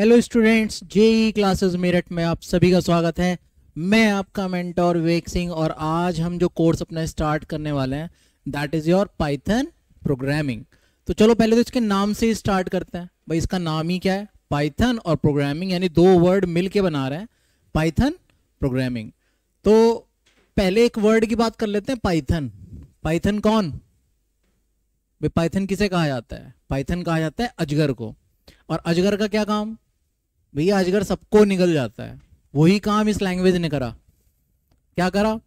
Hello students, JEE classes Meerut में आप सभी का स्वागत है। मैं आपका मेंटोर विवेक सिंह और आज हम जो कोर्स अपना स्टार्ट करने वाले हैं that is your Python programming. तो चलो पहले तो इसके नाम से ही स्टार्ट करते हैं। भाई इसका नाम ही क्या है, पाइथन और प्रोग्रामिंग, यानी दो वर्ड मिल के बना रहे हैं पाइथन प्रोग्रामिंग। तो पहले एक वर्ड की बात कर लेते हैं, पाइथन। पाइथन कौन? भाई पाइथन किसे कहा जाता है? पाइथन कहा जाता है अजगर को। और अजगर का क्या काम? भैया अजगर सबको निगल जाता है। वही काम इस लैंग्वेज ने करा। क्या करा?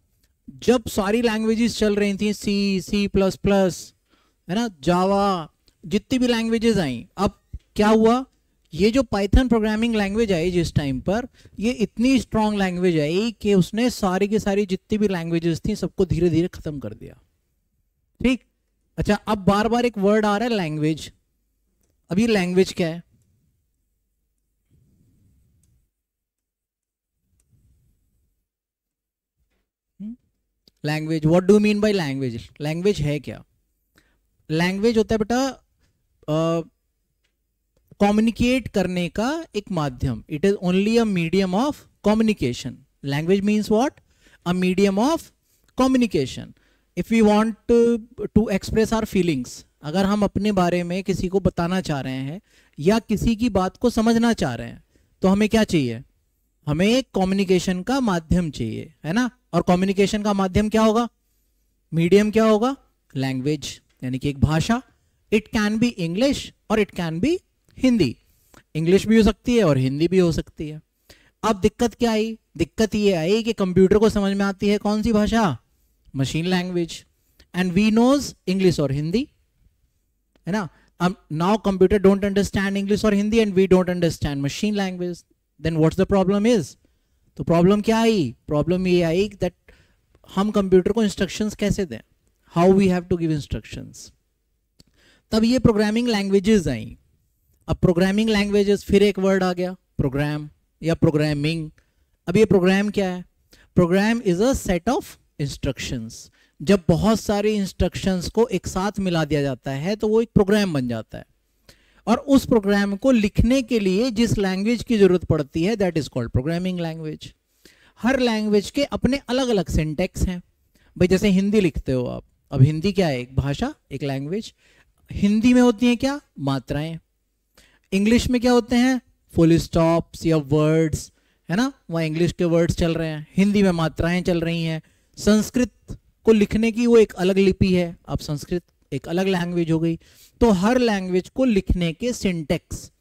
जब सारी लैंग्वेजेस चल रही थी, सी प्लस प्लस, है ना, जावा, जितनी भी लैंग्वेजेस आई, अब क्या हुआ, ये जो पाइथन प्रोग्रामिंग लैंग्वेज आई जिस टाइम पर, ये इतनी स्ट्रांग लैंग्वेज आई कि उसने सारी की सारी जितनी भी लैंग्वेजेस थी सबको धीरे धीरे खत्म कर दिया। ठीक। अच्छा, अब बार बार एक वर्ड आ रहा है लैंग्वेज। अब ये लैंग्वेज क्या है? Language, what do mean by language? Language है क्या? लैंग्वेज होता है बेटा कम्युनिकेट करने का एक माध्यम। It is only a medium of communication. Language means what? A medium of communication. If we want to express our feelings, अगर हम अपने बारे में किसी को बताना चाह रहे हैं या किसी की बात को समझना चाह रहे हैं तो हमें क्या चाहिए? हमें एक कम्युनिकेशन का माध्यम चाहिए, है ना। और कम्युनिकेशन का माध्यम क्या होगा? मीडियम क्या होगा? लैंग्वेज, यानी कि एक भाषा। इट कैन बी इंग्लिश और it can be Hindi. English भी हो सकती है और हिंदी भी हो सकती है। अब दिक्कत क्या आई? दिक्कत ये आई कि कंप्यूटर को समझ में आती है कौन सी भाषा? Machine language. And we knows English और हिंदी, है ना। अब now computer don't understand English और Hindi and we don't understand machine language. Then what's the problem is? तो प्रॉब्लम क्या आई? प्रॉब्लम ये आई दैट हम कंप्यूटर को इंस्ट्रक्शंस कैसे दें, how we have to give instructions. तब ये प्रोग्रामिंग लैंग्वेजेस आई। अब प्रोग्रामिंग लैंग्वेजेस, फिर एक वर्ड आ गया प्रोग्राम या प्रोग्रामिंग। अब ये प्रोग्राम क्या है? Program is a set of instructions. जब बहुत सारे इंस्ट्रक्शंस को एक साथ मिला दिया जाता है तो वो एक प्रोग्राम बन जाता है। और उस प्रोग्राम को लिखने के लिए जिस लैंग्वेज की जरूरत पड़ती है that is called programming language. Her language के अपने अलग अलग सिंटेक्स हैं। भाई जैसे हिंदी लिखते हो आप, अब हिंदी क्या है? एक भाषा, एक लैंग्वेज। हिंदी में होती हैं क्या? मात्राएं। इंग्लिश में क्या होते हैं? फुल स्टॉप्स या वर्ड्स, है ना। वहाँ इंग्लिश के वर्ड्स चल रहे हैं, हिंदी में मात्राएं चल रही हैं। संस्कृत को लिखने की वो एक अलग लिपि है, अब संस्कृत एक अलग लैंग्वेज हो गई। तो हर लैंग्वेज को लिखने के सिंटेक्स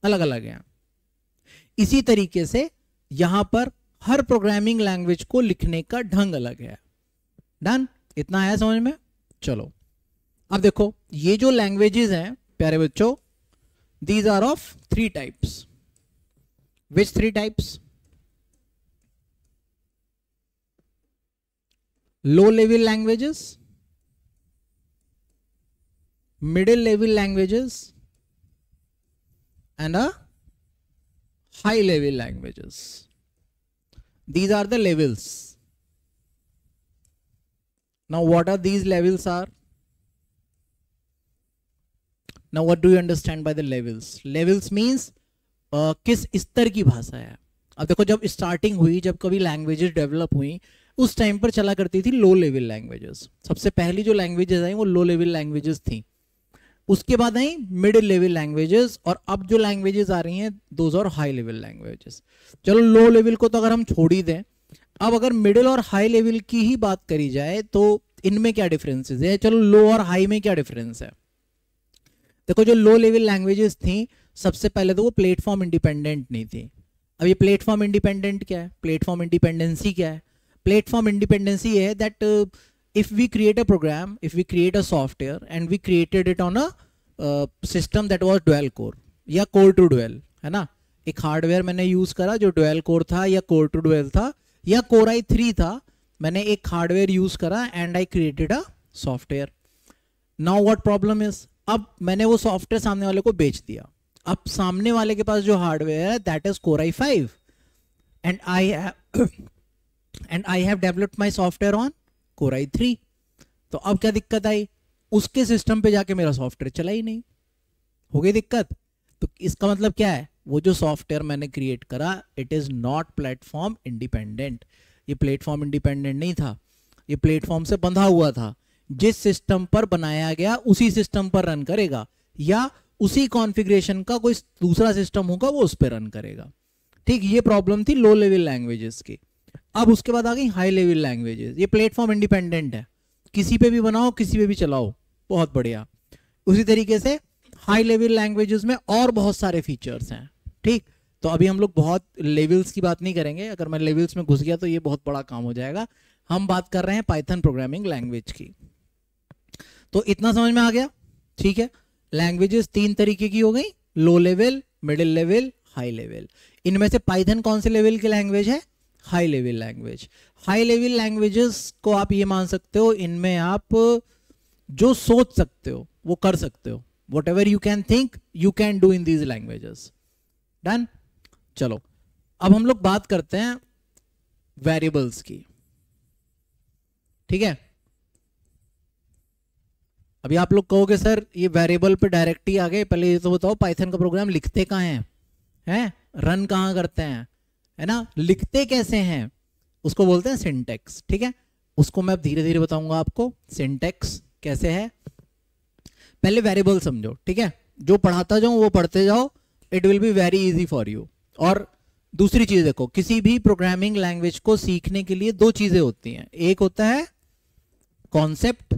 अलग अलग हैं। इसी तरीके से यहां पर हर प्रोग्रामिंग लैंग्वेज को लिखने का ढंग अलग है। डन? इतना आया समझ में? चलो अब देखो, ये जो लैंग्वेजेस हैं प्यारे बच्चों, these are of 3 types. Which 3 types? Low level languages, middle level languages and a high level languages. These are the levels. Now what are these levels are? Now what do you understand by the levels? Levels means किस स्तर की भाषा है। अब देखो, जब starting हुई, जब कभी लैंग्वेजेस डेवलप हुई, उस टाइम पर चला करती थी लो लेवल लैंग्वेजेस। सबसे पहली जो लैंग्वेजेस आई वो लो लेवल लैंग्वेजेस थी। उसके बाद आई मिडिल लेवल लैंग्वेजेस, और अब जो लैंग्वेजेस आ रही हैं those are high level languages. चलो लो लेवल को तो अगर हम छोड़ ही दें, अब अगर मिडिल और हाई लेवल की ही बात करी जाए तो इनमें क्या डिफरेंसेस है? चलो लो और हाई में क्या डिफरेंस है? देखो, जो लो लेवल लैंग्वेजेस थी, सबसे पहले तो वो प्लेटफॉर्म इंडिपेंडेंट नहीं थी। अब ये प्लेटफॉर्म इंडिपेंडेंट क्या है? प्लेटफॉर्म इंडिपेंडेंसी क्या है? प्लेटफॉर्म इंडिपेंडेंसी है that if we create a program, if we create a software and we created it on a system that was dual core या core to dual, है ना। एक hardware मैंने यूज करा जो dual core था या core to dual था या core i3 था। मैंने एक हार्डवेयर यूज करा and I created a software. Now what problem is? अब मैंने वो सॉफ्टवेयर सामने वाले को बेच दिया। अब सामने वाले के पास जो हार्डवेयर है that is core i5 and I have developed my software on core i3। तो अब क्या दिक्कत आई? उसके सिस्टम पे जाके मेरा सॉफ्टवेयर चला ही नहीं, हो गई दिक्कत। तो इसका मतलब क्या है? वो जो सॉफ्टवेयर मैंने क्रिएट करा, it is not platform independent. ये प्लेटफॉर्म इंडिपेंडेंट नहीं था, ये प्लेटफॉर्म से बंधा हुआ था। जिस सिस्टम पर बनाया गया उसी सिस्टम पर रन करेगा, या उसी कॉन्फ़िगरेशन का कोई दूसरा सिस्टम होगा वो उस पर रन करेगा। ठीक, ये प्रॉब्लम थी लो लेवल लैंग्वेजेस की। अब उसके बाद आ गई हाई लेवल लैंग्वेजेस। ये प्लेटफॉर्म इंडिपेंडेंट है, किसी पे भी बनाओ किसी पे भी चलाओ, बहुत बढ़िया। उसी तरीके से हाई लेवल लैंग्वेजेस में और बहुत सारे फीचर्स हैं। ठीक, तो अभी हम लोग बहुत लेवल्स की बात नहीं करेंगे, अगर मैं लेवल्स में घुस गया तो ये बहुत बड़ा काम हो जाएगा। हम बात कर रहे हैं पाइथन प्रोग्रामिंग लैंग्वेज की। तो इतना समझ में आ गया? ठीक है, लैंग्वेजेस 3 तरीके की हो गई, low level, middle level, high level. इनमें से पाइथन कौन से लेवल की लैंग्वेज है? High level language. High level languages को आप ये मान सकते हो, इनमें आप जो सोच सकते हो वो कर सकते हो। What ever you can think you can do in these languages. Done. चलो अब हम लोग बात करते हैं वेरिएबल्स की। ठीक है, अभी आप लोग कहोगे सर ये वेरिएबल पे डायरेक्ट ही आ गए, पहले ये तो बताओ पाइथन का प्रोग्राम लिखते कहाँ हैं, रन कहाँ करते हैं, है ना, लिखते कैसे हैं, उसको बोलते हैं सिंटैक्स। ठीक है, उसको मैं धीरे धीरे बताऊंगा आपको सिंटैक्स कैसे है। पहले वेरिएबल समझो। ठीक है, जो पढ़ाता जाऊं वो पढ़ते जाओ, it will be very easy for you. और दूसरी चीज देखो, किसी भी प्रोग्रामिंग लैंग्वेज को सीखने के लिए 2 चीजें होती हैं। एक होता है कॉन्सेप्ट,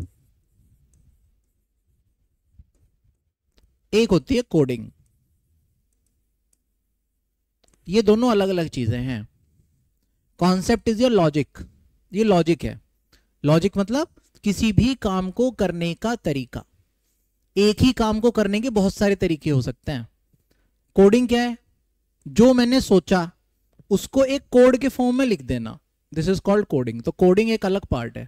एक होती है कोडिंग। ये दोनों अलग अलग चीजें हैं। कॉन्सेप्ट इज योर लॉजिक, ये लॉजिक है। लॉजिक मतलब किसी भी काम को करने का तरीका। एक ही काम को करने के बहुत सारे तरीके हो सकते हैं। कोडिंग क्या है? जो मैंने सोचा उसको एक कोड के फॉर्म में लिख देना, दिस इज कॉल्ड कोडिंग। तो कोडिंग एक अलग पार्ट है,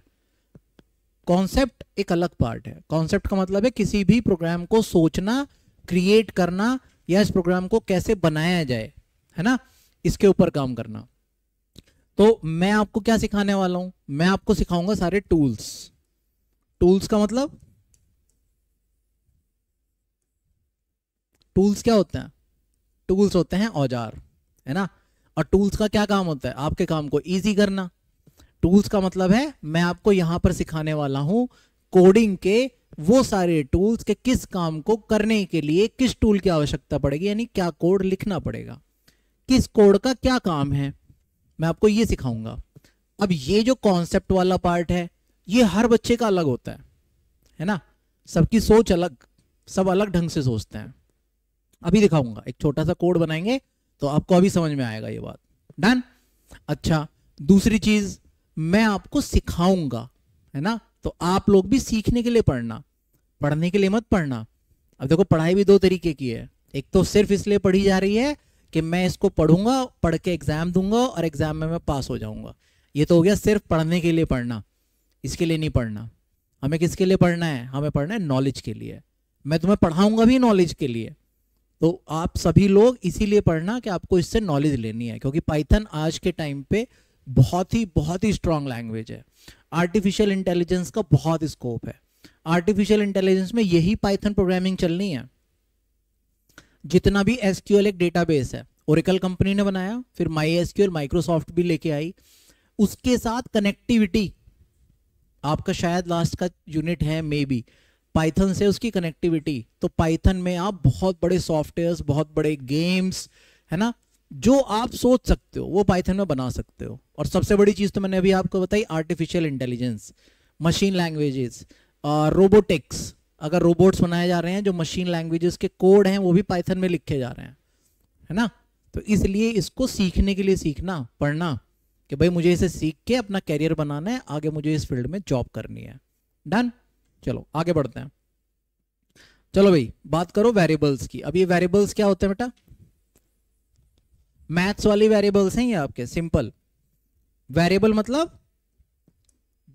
कॉन्सेप्ट एक अलग पार्ट है। कॉन्सेप्ट का मतलब है किसी भी प्रोग्राम को सोचना, क्रिएट करना, या इस प्रोग्राम को कैसे बनाया जाए, है ना, इसके ऊपर काम करना। तो मैं आपको क्या सिखाने वाला हूं? मैं आपको सिखाऊंगा सारे टूल्स। टूल्स का मतलब, टूल्स क्या होते हैं? टूल्स होते हैं औजार, है ना। और टूल्स का क्या काम होता है? आपके काम को इजी करना। टूल्स का मतलब है मैं आपको यहां पर सिखाने वाला हूं कोडिंग के वो सारे टूल्स के किस काम को करने के लिए किस टूल की आवश्यकता पड़ेगी, यानी क्या कोड लिखना पड़ेगा, किस कोड का क्या काम है, मैं आपको ये सिखाऊंगा। अब ये जो कॉन्सेप्ट वाला पार्ट है ये हर बच्चे का अलग होता है ना, सबकी सोच अलग, सब अलग ढंग से सोचते हैं। अभी दिखाऊंगा, एक छोटा सा कोड बनाएंगे तो आपको अभी समझ में आएगा ये बात। डन। अच्छा, दूसरी चीज मैं आपको सिखाऊंगा, है ना, तो आप लोग भी सीखने के लिए पढ़ना, पढ़ने के लिए मत पढ़ना। अब देखो पढ़ाई भी 2 तरीके की है। एक तो सिर्फ इसलिए पढ़ी जा रही है कि मैं इसको पढ़ूंगा, पढ़ के एग्जाम दूंगा और एग्जाम में मैं पास हो जाऊंगा। ये तो हो गया सिर्फ पढ़ने के लिए पढ़ना, इसके लिए नहीं पढ़ना। हमें किसके लिए पढ़ना है? हमें पढ़ना है नॉलेज के लिए। मैं तुम्हें पढ़ाऊंगा भी नॉलेज के लिए। तो आप सभी लोग इसीलिए पढ़ना कि आपको इससे नॉलेज लेनी है, क्योंकि पाइथन आज के टाइम पे बहुत ही स्ट्रांग लैंग्वेज है। आर्टिफिशियल इंटेलिजेंस का बहुत स्कोप है। आर्टिफिशियल इंटेलिजेंस में यही पाइथन प्रोग्रामिंग चलनी है। जितना भी एसक्यूएल एक डेटाबेस है, ओरेकल कंपनी ने बनाया, फिर माई एसक्यूएल माइक्रोसॉफ्ट भी लेके आई, उसके साथ कनेक्टिविटी, आपका शायद लास्ट का यूनिट है मे बी पाइथन से उसकी कनेक्टिविटी। तो पाइथन में आप बहुत बड़े सॉफ्टवेयर्स, बहुत बड़े गेम्स, है ना, जो आप सोच सकते हो वो पाइथन में बना सकते हो। और सबसे बड़ी चीज तो मैंने अभी आपको बताई, artificial intelligence, machine languages, robotics. अगर रोबोट्स बनाए जा रहे हैं, जो मशीन लैंग्वेजेस के कोड हैं वो भी पाइथन में लिखे जा रहे हैं, है ना। तो इसलिए इसको सीखने के लिए सीखना, पढ़ना कि भाई मुझे इसे सीख के अपना कैरियर बनाना है, आगे मुझे इस फील्ड में जॉब करनी है। डन। चलो आगे बढ़ते हैं। चलो भाई बात करो वेरिएबल्स की। अब ये वेरिएबल्स क्या होते हैं बेटा? मैथ्स वाली वेरिएबल्स हैं ये आपके, सिंपल। वेरिएबल मतलब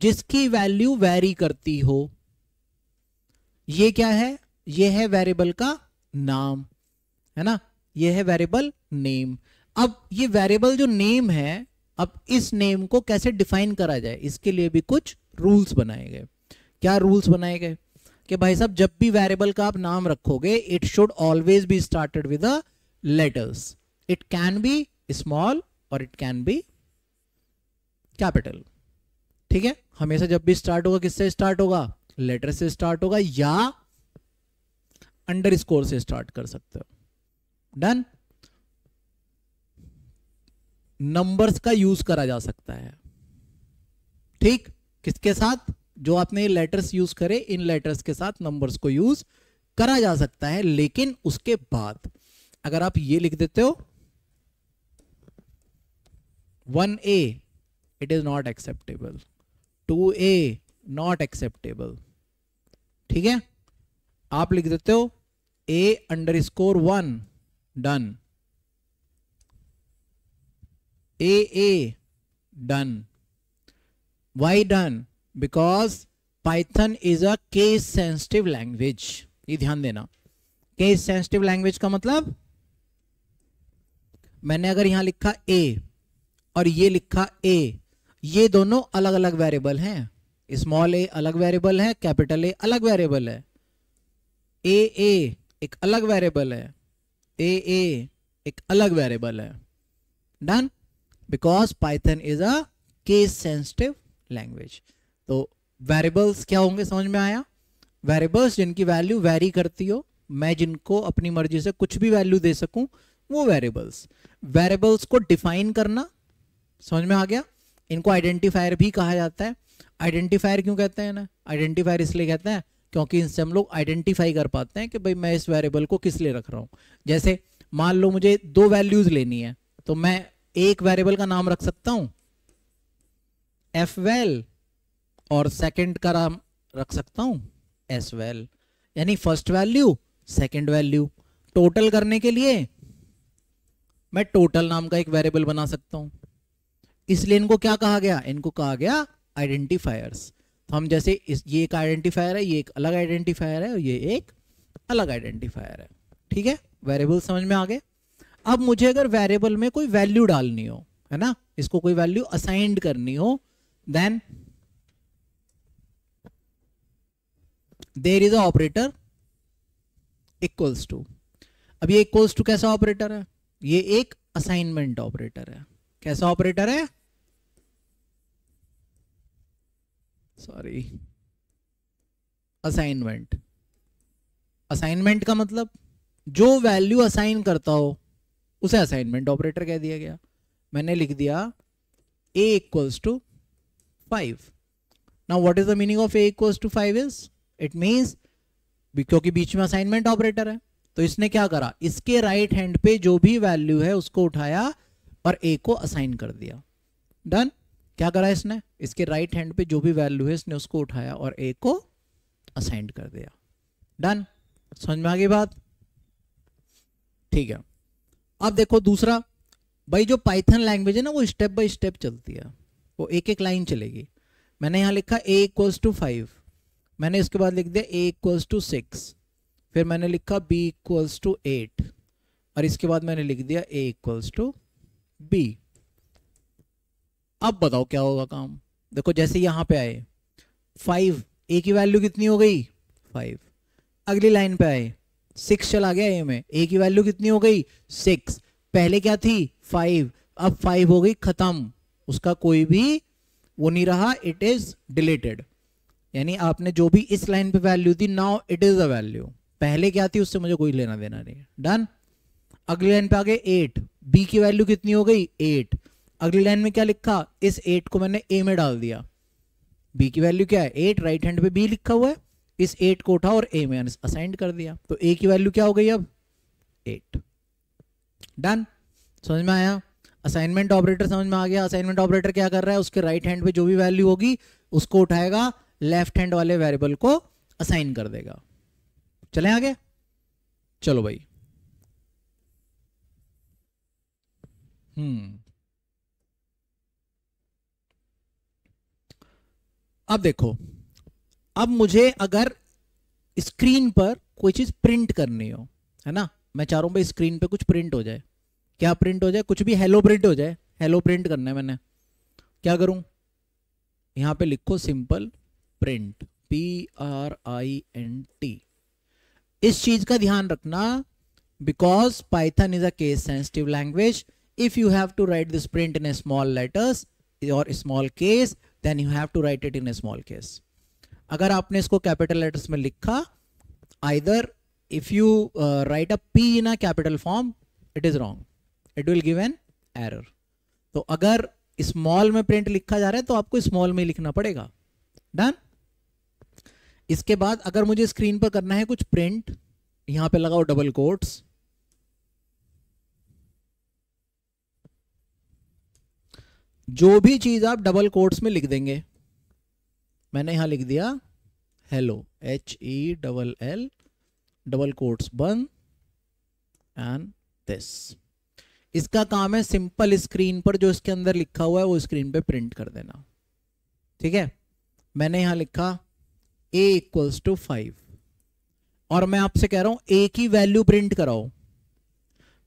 जिसकी वैल्यू वेरी करती हो। ये क्या है? ये है वेरिएबल का नाम, है ना, ये है वेरिएबल नेम। अब ये वेरिएबल जो नेम है, अब इस नेम को कैसे डिफाइन करा जाए, इसके लिए भी कुछ रूल्स बनाए गए। क्या रूल्स बनाए गए? कि भाई साहब जब भी वेरिएबल का आप नाम रखोगे, it should always be started with a letters. It can be small और इट कैन बी कैपिटल. ठीक है, हमेशा जब भी स्टार्ट होगा किससे स्टार्ट होगा, लेटर से स्टार्ट होगा या अंडरस्कोर से स्टार्ट कर सकते हो. डन. नंबर्स का यूज करा जा सकता है. ठीक, किसके साथ, जो आपने लेटर्स यूज करे इन लेटर्स के साथ नंबर्स को यूज करा जा सकता है. लेकिन उसके बाद अगर आप ये लिख देते हो 1A, it is not acceptable. 2A not acceptable. ठीक है, आप लिख देते हो A_1 done, AA done. Why done? Because Python is a case sensitive language. ये ध्यान देना. केस सेंसिटिव लैंग्वेज का मतलब, मैंने अगर यहां लिखा A और ये लिखा A, ये दोनों अलग अलग वेरिएबल हैं. स्मॉल a अलग वेरिएबल है, कैपिटल A अलग वेरिएबल है. AA एक अलग वेरिएबल है, AA एक अलग वेरिएबल है. Done. Because Python is a case sensitive language. तो वेरिएबल्स क्या होंगे समझ में आया. वेरिएबल्स जिनकी वैल्यू वेरी करती हो, मैं जिनको अपनी मर्जी से कुछ भी वैल्यू दे सकूं, वो वेरिएबल्स. वेरिएबल्स को डिफाइन करना समझ में आ गया. इनको आइडेंटिफायर भी कहा जाता है. आइडेंटिफायर क्यों कहते हैं ना, आइडेंटिफायर इसलिए कहते हैं क्योंकि इनसे हम लोग आइडेंटिफाई कर पाते हैं कि भाई मैं इस वेरिएबल को किस लिए रख रहा हूं. जैसे मान लो मुझे दो वैल्यूज लेनी है, तो मैं एक वेरिएबल का नाम रख सकता हूं fval और सेकंड का नाम रख सकता हूं sval, यानी first value second value. Total करने के लिए मैं टोटल नाम का एक वेरिएबल बना सकता हूं. इसलिए इनको क्या कहा गया, इनको कहा गया आइडेंटिफायर्स. तो हम जैसे ये एक आइडेंटिफायर है, ये एक अलग आइडेंटिफायर है और ये एक अलग आइडेंटिफायर है. ठीक है, वेरिएबल समझ में आ गए. अब मुझे अगर वेरिएबल में कोई वैल्यू डालनी हो, है ना, इसको कोई वैल्यू असाइंड करनी हो, then there is a operator equals to. अब ये इक्वल्स टू कैसा ऑपरेटर है, ये एक असाइनमेंट ऑपरेटर है. कैसा ऑपरेटर है, सॉरी, असाइनमेंट. असाइनमेंट का मतलब जो वैल्यू असाइन करता हो उसे असाइनमेंट ऑपरेटर कह दिया गया. मैंने लिख दिया a equals to 5. Now what is the meaning of a equals to 5 is, it means क्योंकि बीच में असाइनमेंट ऑपरेटर है, तो इसने क्या करा, इसके राइट हैंड पे जो भी वैल्यू है उसको उठाया और a को असाइन कर दिया. डन. क्या करा इसने, इसके राइट हैंड पे जो भी वैल्यू है इसने उसको उठाया और a को असाइन कर दिया. डन. समझ में आ गई बात. ठीक है, अब देखो दूसरा. भाई जो पाइथन लैंग्वेज है ना, वो स्टेप बाय स्टेप चलती है, वो एक एक लाइन चलेगी. मैंने यहां लिखा a इक्वल्स टू 5, मैंने इसके बाद लिख दिया a इक्वल्स टू 6, फिर मैंने लिखा b इक्वल्स टू 8 और इसके बाद मैंने लिख दिया a इक्वल्स टू b. अब बताओ क्या होगा काम. देखो जैसे यहां पे आए 5, a की वैल्यू कितनी हो गई 5. अगली लाइन पे आए 6 चला गया a में, a की वैल्यू कितनी हो गई 6. पहले क्या थी 5, अब 5 हो गई खत्म, उसका कोई भी वो नहीं रहा, इट इज डिलीटेड. यानी आपने जो भी इस लाइन पे value the, now it is the value. पहले क्या थी उससे मुझे कोई लेना देना नहीं. डन. अगली लाइन पे आ गए 8, b की वैल्यू कितनी हो गई 8. अगली लाइन में क्या लिखा, इस 8 को मैंने a में डाल दिया. b की वैल्यू क्या है 8, राइट हैंड पे b लिखा हुआ है, इस 8 को उठा और a में असाइन कर दिया, तो a की वैल्यू क्या हो गई अब 8. डन. समझ में आया. असाइनमेंट ऑपरेटर समझ में आ गया. असाइनमेंट ऑपरेटर क्या कर रहा है, उसके राइट हैंड पे जो भी वैल्यू होगी उसको उठाएगा, लेफ्ट हैंड वाले वेरिएबल को असाइन कर देगा. चलें आगे. चलो भाई. अब देखो, अब मुझे अगर स्क्रीन पर कोई चीज प्रिंट करनी हो, है ना, मैं चाह रहा हूं भाई स्क्रीन पे कुछ प्रिंट हो जाए. क्या प्रिंट हो जाए, कुछ भी हेलो प्रिंट हो जाए. हेलो प्रिंट करना है मैंने, क्या करूं, यहां पे लिखो सिंपल प्रिंट, PRINT. इस चीज का ध्यान रखना because Python is a case sensitive language. If you have to write this print in a small letters or small case, then you have to write it in a small case. अगर आपने इसको capital letters में लिखा, either if you write a P in a capital form, it is wrong. It will give an error. तो अगर small में print लिखा जा रहा है तो आपको स्मॉल में लिखना पड़ेगा. डन. इसके बाद अगर मुझे स्क्रीन पर करना है कुछ प्रिंट, यहां पे लगाओ डबल कोट्स. जो भी चीज आप डबल कोट्स में लिख देंगे, मैंने यहां लिख दिया हेलो, HELL, डबल कोट्स बंद, एंड दिस. इसका काम है सिंपल स्क्रीन पर जो इसके अंदर लिखा हुआ है वो स्क्रीन पे प्रिंट कर देना. ठीक है. मैंने यहां लिखा a = 5 और मैं आपसे कह रहा हूं a की वैल्यू प्रिंट कराओ.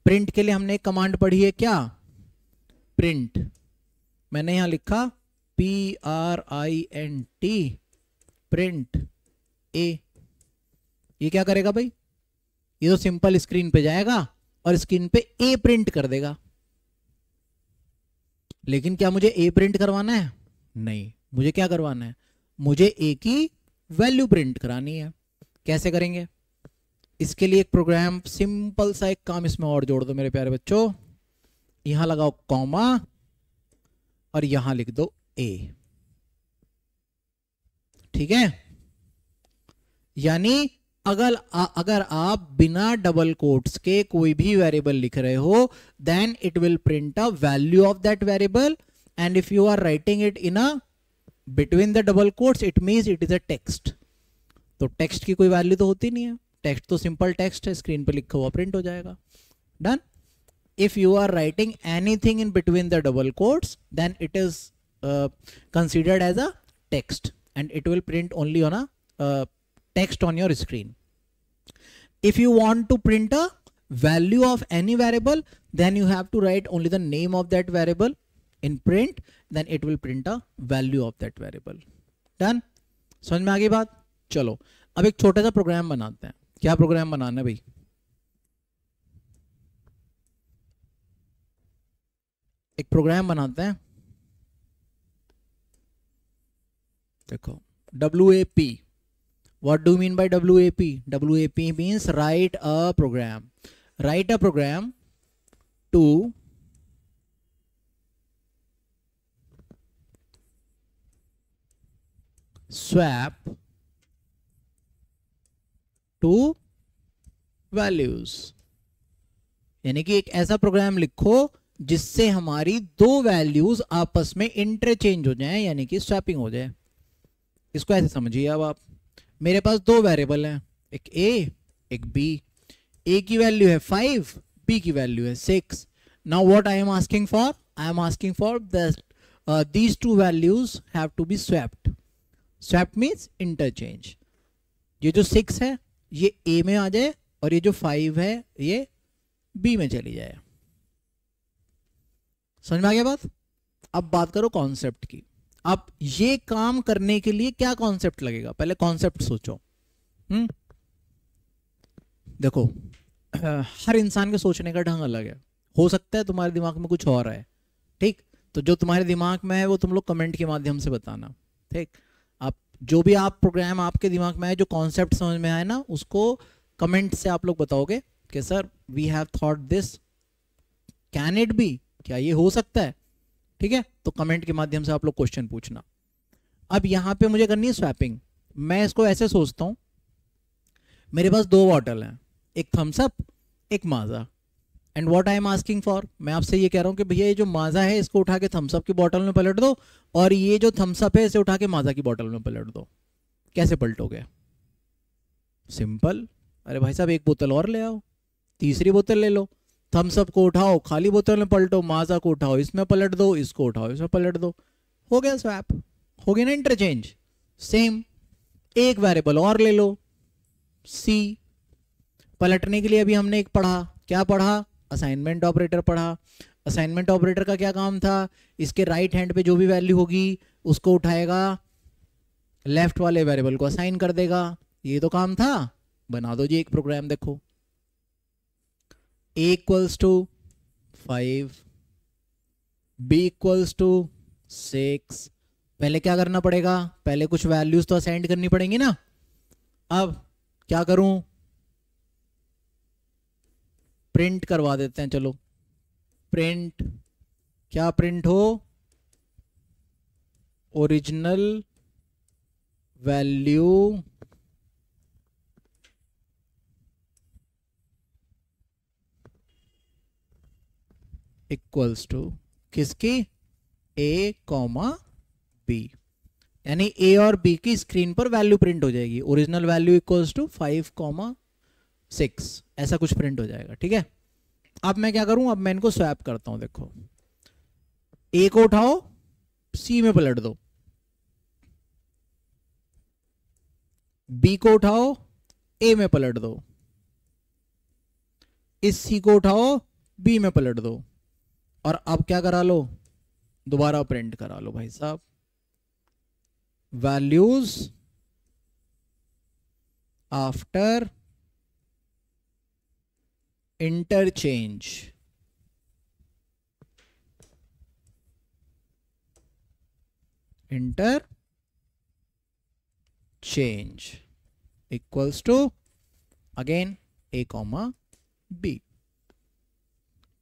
प्रिंट के लिए हमने एक कमांड पढ़ी है, क्या? प्रिंट. मैंने यहां लिखा PRINT, प्रिंट a. ये क्या करेगा भाई? ये तो सिंपल स्क्रीन पे जाएगा और स्क्रीन पे a प्रिंट कर देगा. लेकिन क्या मुझे a प्रिंट करवाना है? नहीं. मुझे क्या करवाना है? मुझे a की वैल्यू प्रिंट करानी है. कैसे करेंगे? इसके लिए एक प्रोग्राम, सिंपल सा एक काम इसमें और जोड़ दो मेरे प्यारे बच्चों. यहां लगाओ कॉमा और यहां लिख दो a. ठीक है. यानी अगर आप बिना डबल कोट्स के कोई भी वेरिएबल लिख रहे हो, then it will print a value of that variable, and if you are writing it in a between the double quotes, it means it is a text. तो टेक्स्ट की कोई value तो होती नहीं है. टेक्स्ट तो सिंपल टेक्स्ट है, screen पे लिखा हुआ प्रिंट हो जाएगा. Done. If you are writing anything in between the double quotes, then it is considered as a text, and it will print only on a text on your screen. If you want to print a value of any variable, then you have to write only the name of that variable in print, then it will print a value of that variable. Done? समझ में आ गई बात? चलो अब एक छोटा सा programme बनाते हैं. क्या प्रोग्राम बनाना है भाई? एक प्रोग्राम बनाते हैं. देखो, WAP. What do you mean by WAP? WAP means write a program. Write a program to swap to values. यानी कि एक ऐसा प्रोग्राम लिखो जिससे हमारी दो वैल्यूज आपस में इंटरचेंज हो जाएं, यानी कि स्वैपिंग हो जाए. इसको ऐसे समझिए. अब आप, मेरे पास दो वेरिएबल हैं, एक a एक b. a की वैल्यू है 5, b की वैल्यू है 6. Now what I am asking for? I am asking for these two values have to be swapped. Swapped means interchange. ये जो 6 है ये a में आ जाए और ये जो 5 है ये b में चली जाए. समझ में आ गया बात? अब बात करो कॉन्सेप्ट की. अब ये काम करने के लिए क्या कॉन्सेप्ट लगेगा? पहले कॉन्सेप्ट सोचो. देखो, हर इंसान के सोचने का ढंग अलग है. हो सकता है तुम्हारे दिमाग में कुछ और है. ठीक, तो जो तुम्हारे दिमाग में है वो तुम लोग कमेंट के माध्यम से बताना. ठीक, आप जो भी आप प्रोग्राम आपके दिमाग में है, जो कॉन्सेप्ट समझ में आए ना, उसको कमेंट से आप लोग बताओगे कि sir we have thought this, can it be, क्या ये हो सकता है? ठीक है, तो कमेंट के माध्यम से आप लोग क्वेश्चन पूछना. अब यहां पे मुझे करनी है स्वैपिंग. मैं इसको ऐसे सोचता हूं, मेरे पास दो बॉटल हैं, एक थम्स अप एक Maaza. And what I am asking for, मैं आपसे ये कह रहा हूं कि भैया ये जो माजा है इसको उठा के थम्स अप की बॉटल में पलट दो, और ये जो थम्स अप है इसे उठा के माजा की बॉटल में पलट दो. कैसे पलटोगे? सिंपल. अरे भाई साहब, एक बोतल और ले आओ, तीसरी बोतल ले लो. थम्स अप को उठाओ खाली बोतल में पलटो, माजा को उठाओ इसमें पलट दो, इसको उठाओ इसमें पलट दो. हो गया स्वैप, हो गया ना इंटरचेंज. सेम एक वेरिएबल और ले लो, सी. पलटने के लिए अभी हमने एक पढ़ा, क्या पढ़ा? असाइनमेंट ऑपरेटर पढ़ा. असाइनमेंट ऑपरेटर का क्या काम था? इसके राइट हैंड पे जो भी वैल्यू होगी उसको उठाएगा, लेफ्ट वाले वेरिएबल को असाइन कर देगा. ये तो काम था. बना दो जी एक प्रोग्राम. देखो A equals to 5, B equals to 6। पहले क्या करना पड़ेगा, पहले कुछ वैल्यूज तो असाइन करनी पड़ेंगी ना। अब क्या करूं, प्रिंट करवा देते हैं, चलो प्रिंट, क्या प्रिंट हो, ओरिजिनल वैल्यू इक्वल्स टू किसकी, A कॉमा B, यानी A और B की स्क्रीन पर वैल्यू प्रिंट हो जाएगी, ओरिजिनल वैल्यू इक्वल्स टू 5,6, ऐसा कुछ प्रिंट हो जाएगा। ठीक है, अब मैं क्या करूं, अब मैं इनको स्वैप करता हूं। देखो A को उठाओ C में पलट दो, B को उठाओ A में पलट दो, इस C को उठाओ B में पलट दो, और अब क्या करा लो, दोबारा प्रिंट करा लो भाई साहब, values after interchange, interchange equals to again A comma B।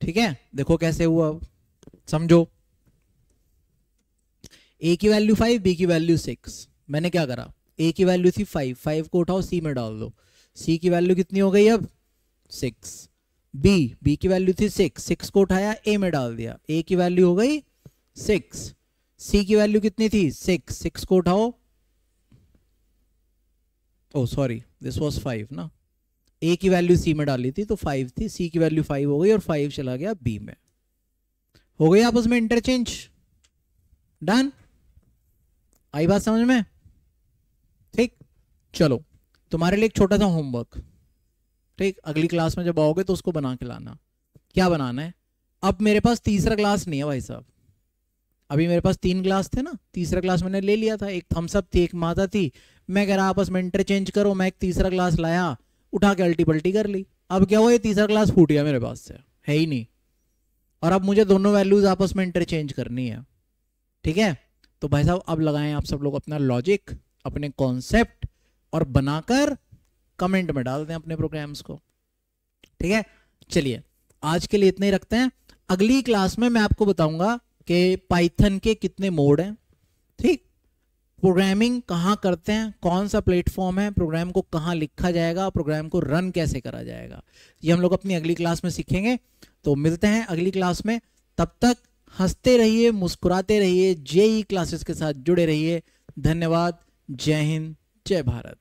ठीक है, देखो कैसे हुआ, अब समझो। A की वैल्यू 5, B की वैल्यू 6, मैंने क्या करा, A की वैल्यू थी 5, 5 को उठाओ C में डाल दो, C की वैल्यू कितनी हो गई अब 6, B की वैल्यू थी 6, 6 को उठाया A में डाल दिया, A की वैल्यू हो गई 6, C की वैल्यू कितनी थी 6, 6 को उठाओ, ओ सॉरी दिस वाज 5 ना, A की वैल्यू C में डाली थी तो 5 थी, C की वैल्यू 5 हो गई और 5 चला गया B में, हो गई आपस में इंटरचेंज, डन, आई बात समझ में। ठीक, चलो तुम्हारे लिए एक छोटा सा होमवर्क, ठीक, अगली क्लास में जब आओगे तो उसको बना के लाना। क्या बनाना है, अब मेरे पास तीसरा क्लास नहीं है भाई साहब, अभी मेरे पास 3 ग्लास थे ना, तीसरा ग्लास मैंने ले लिया था, एक थम्स अप थी, एक माजा थी, मैं कह रहा आपस में इंटरचेंज करो, मैं एक तीसरा ग्लास लाया, उठा के अल्टी पल्टी कर ली, अब क्या हुआ, ये तीसरा ग्लास फूट गया मेरे पास से, है ही नहीं, और अब मुझे दोनों वैल्यूज आपस में इंटरचेंज करनी है। ठीक है, तो भाई साहब अब लगाएं आप सब लोग अपना लॉजिक, अपने कॉन्सेप्ट, और बनाकर कमेंट में डाल दें अपने प्रोग्राम्स को। ठीक है, चलिए आज के लिए इतना ही रखते हैं, अगली क्लास में मैं आपको बताऊंगा कि पाइथन के कितने मोड हैं, ठीक, प्रोग्रामिंग कहाँ करते हैं, कौन सा प्लेटफॉर्म है, प्रोग्राम को कहाँ लिखा जाएगा, प्रोग्राम को रन कैसे करा जाएगा, ये हम लोग अपनी अगली क्लास में सीखेंगे। तो मिलते हैं अगली क्लास में, तब तक हंसते रहिए, मुस्कुराते रहिए, जेई क्लासेस के साथ जुड़े रहिए। धन्यवाद, जय हिंद, जय भारत।